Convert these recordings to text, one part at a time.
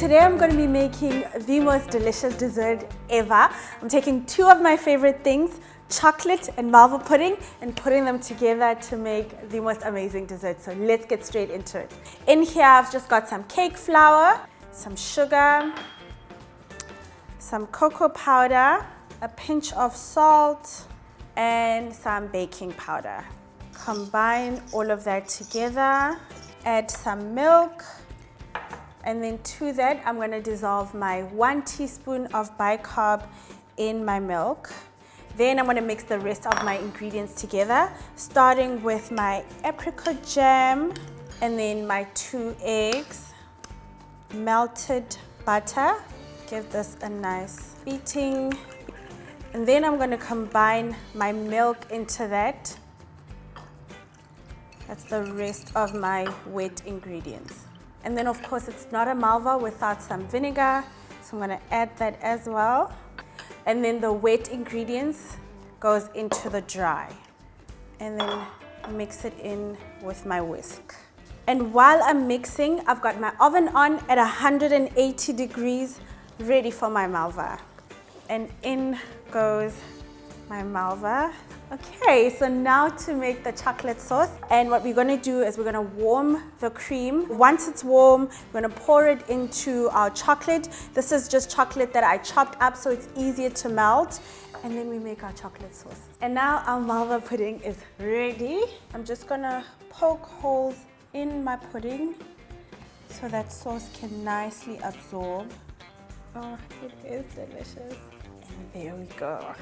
today I'm going to be making the most delicious dessert ever. I'm taking two of my favorite things, chocolate and malva pudding, and putting them together to make the most amazing dessert. So let's get straight into it. In here I've just got some cake flour, some sugar, some cocoa powder, a pinch of salt, and some baking powder. Combine all of that together, add some milk, and then to that I'm going to dissolve my 1 teaspoon of bicarb in my milk. Then I'm going to mix the rest of my ingredients together, starting with my apricot jam, and then my 2 eggs, melted butter. Give this a nice beating. And then I'm going to combine my milk into that. That's the rest of my wet ingredients. And then of course it's not a malva without some vinegar, so I'm going to add that as well. And then the wet ingredients goes into the dry. And then mix it in with my whisk. And while I'm mixing, I've got my oven on at 180 degrees, ready for my malva. And in goes my malva. Okay, so now to make the chocolate sauce. And what we're gonna do is we're gonna warm the cream. Once it's warm, we're gonna pour it into our chocolate. This is just chocolate that I chopped up so it's easier to melt. And then we make our chocolate sauce. And now our malva pudding is ready. I'm just gonna poke holes in my pudding so that sauce can nicely absorb. Oh, it is delicious. And there we go.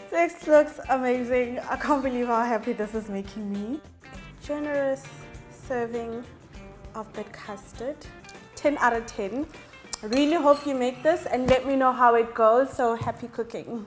This looks amazing. I can't believe how happy this is making me. Generous serving of the custard. 10 out of 10. I really hope you make this and let me know how it goes. So happy cooking.